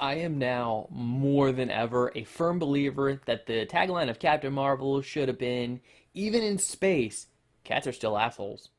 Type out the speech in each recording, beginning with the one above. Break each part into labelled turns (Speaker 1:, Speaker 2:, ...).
Speaker 1: I am now more than ever a firm believer that the tagline of Captain Marvel should have been, even in space, cats are still assholes.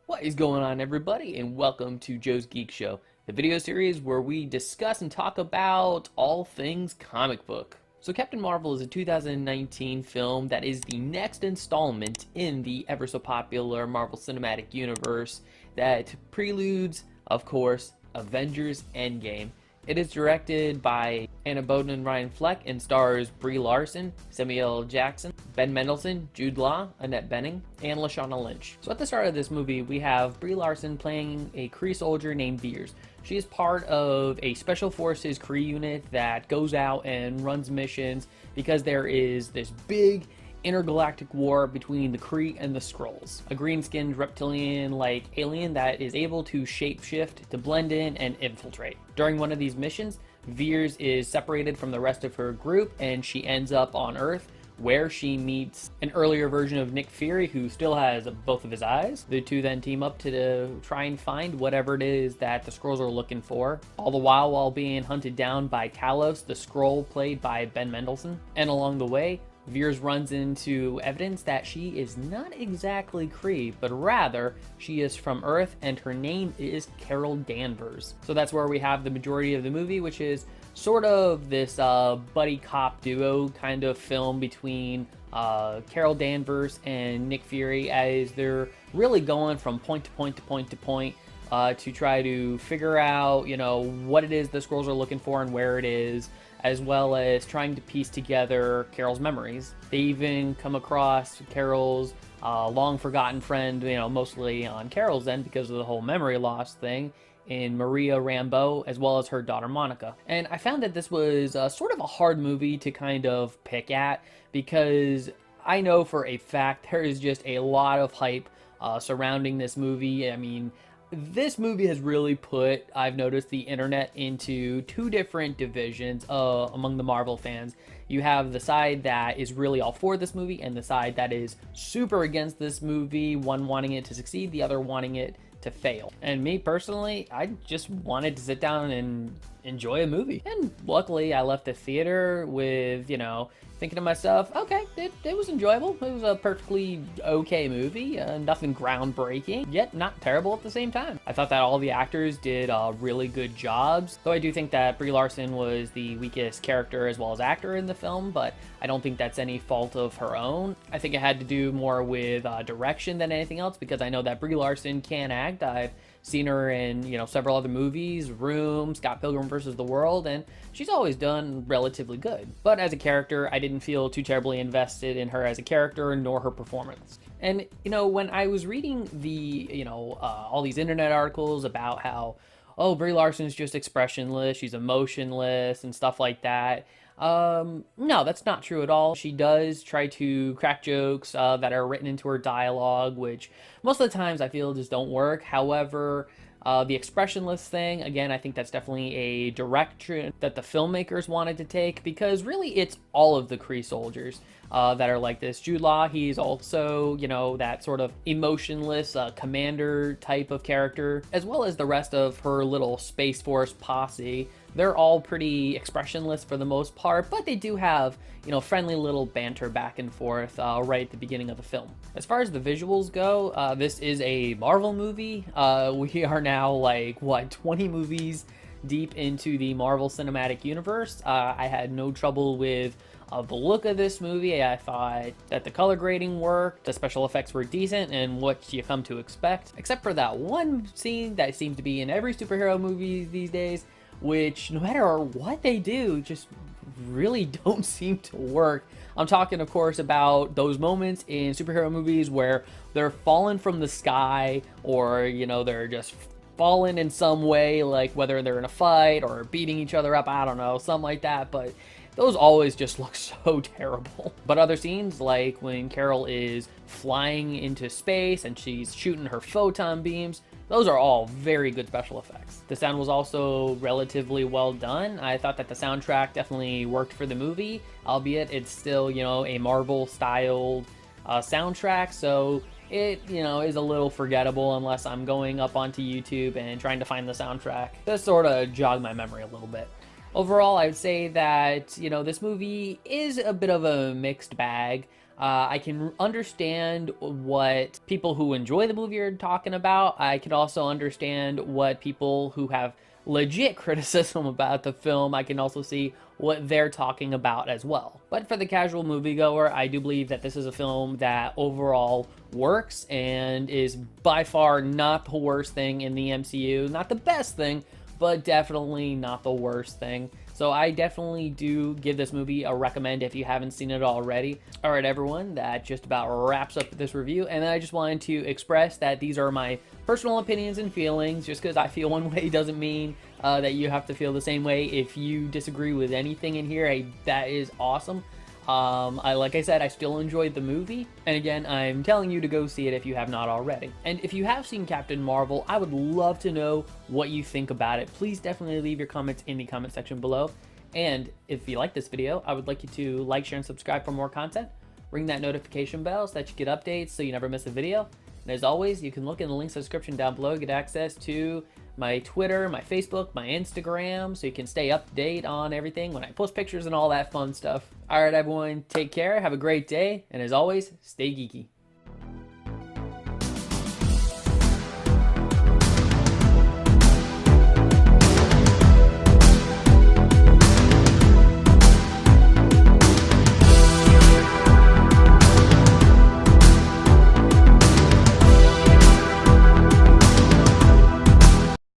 Speaker 1: What is going on, everybody, and welcome to Joe's Geek Show, the video series where we discuss and talk about all things comic book. So Captain Marvel is a 2019 film that is the next installment in the ever so popular Marvel Cinematic Universe that preludes, of course, Avengers Endgame. It is directed by Anna Boden and Ryan Fleck and stars Brie Larson, Samuel L. Jackson, Ben Mendelsohn, Jude Law, Annette Bening, and Lashana Lynch. So at the start of this movie, we have Brie Larson playing a Kree soldier named Veers. She is part of a Special Forces Kree unit that goes out and runs missions because there is this big intergalactic war between the Kree and the Skrulls, a green-skinned reptilian-like alien that is able to shapeshift to blend in and infiltrate. During one of these missions, Veers is separated from the rest of her group and she ends up on Earth, where she meets an earlier version of Nick Fury who still has both of his eyes. The two then team up to try and find whatever it is that the Skrulls are looking for, all the while being hunted down by Talos, the Skrull played by Ben Mendelsohn. And along the way, Veers runs into evidence that she is not exactly Kree, but rather she is from Earth and her name is Carol Danvers. So that's where we have the majority of the movie, which is sort of this buddy cop duo kind of film between Carol Danvers and Nick Fury, as they're really going from point to point to point to point to try to figure out, what it is the Skrulls are looking for and where it is, as well as trying to piece together Carol's memories. They even come across Carol's long-forgotten friend, mostly on Carol's end because of the whole memory loss thing, in Maria Rambeau, as well as her daughter Monica. And I found that this was sort of a hard movie to kind of pick at, because I know for a fact there is just a lot of hype surrounding this movie. I mean, this movie has really put, I've noticed, the internet into two different divisions among the Marvel fans. You have the side that is really all for this movie and the side that is super against this movie, one wanting it to succeed, the other wanting it to fail. And me personally, I just wanted to sit down and enjoy a movie. And luckily I left the theater with, thinking to myself, okay, it was enjoyable. It was a perfectly okay movie, nothing groundbreaking, yet not terrible at the same time. I thought that all the actors did really good jobs, though I do think that Brie Larson was the weakest character as well as actor in the film, but I don't think that's any fault of her own. I think it had to do more with direction than anything else, because I know that Brie Larson can act. I've seen her in, several other movies, Room, Scott Pilgrim vs. the World, and she's always done relatively good. But as a character, I didn't feel too terribly invested in her as a character, nor her performance. And, when I was reading the, all these internet articles about how, oh, Brie Larson's just expressionless, she's emotionless, and stuff like that, no, that's not true at all. She does try to crack jokes that are written into her dialogue, which most of the times I feel just don't work. However, the expressionless thing, again, I think that's definitely a direction that the filmmakers wanted to take, because really it's all of the Kree soldiers that are like this. Jude Law, he's also, that sort of emotionless commander type of character, as well as the rest of her little Space Force posse. They're all pretty expressionless for the most part, but they do have, friendly little banter back and forth right at the beginning of the film. As far as the visuals go, this is a Marvel movie. We are now 20 movies deep into the Marvel Cinematic Universe. I had no trouble with the look of this movie. I thought that the color grading worked, the special effects were decent, and what you come to expect, except for that one scene that seems to be in every superhero movie these days, which no matter what they do, just really don't seem to work. I'm talking, of course, about those moments in superhero movies where they're falling from the sky, or, they're just fallen in some way, like whether they're in a fight or beating each other up, I don't know, something like that, but those always just look so terrible. But other scenes, like when Carol is flying into space and she's shooting her photon beams, Those are all very good special effects. The sound was also relatively well done. I thought that the soundtrack definitely worked for the movie, albeit it's still, a Marvel-styled soundtrack, so it, is a little forgettable unless I'm going up onto YouTube and trying to find the soundtrack to sort of jog my memory a little bit. Overall, I would say that, this movie is a bit of a mixed bag. I can understand what people who enjoy the movie are talking about. I can also understand what people who have legit criticism about the film, I can also see what they're talking about as well. But for the casual moviegoer, I do believe that this is a film that overall works and is by far not the worst thing in the MCU. Not the best thing, but definitely not the worst thing. So I definitely do give this movie a recommend if you haven't seen it already. All right, everyone, that just about wraps up this review. And then I just wanted to express that these are my personal opinions and feelings. Just because I feel one way doesn't mean that you have to feel the same way. If you disagree with anything in here, hey, that is awesome. Like I said, I still enjoyed the movie, and again, I'm telling you to go see it if you have not already. And if you have seen Captain Marvel, I would love to know what you think about it. Please definitely leave your comments in the comment section below. And if you like this video, I would like you to like, share, and subscribe for more content. Ring that notification bell so that you get updates so you never miss a video. And as always, you can look in the links in the description down below to get access to my Twitter, my Facebook, my Instagram, so you can stay up to date on everything when I post pictures and all that fun stuff. All right, everyone, take care, have a great day, and as always, stay geeky.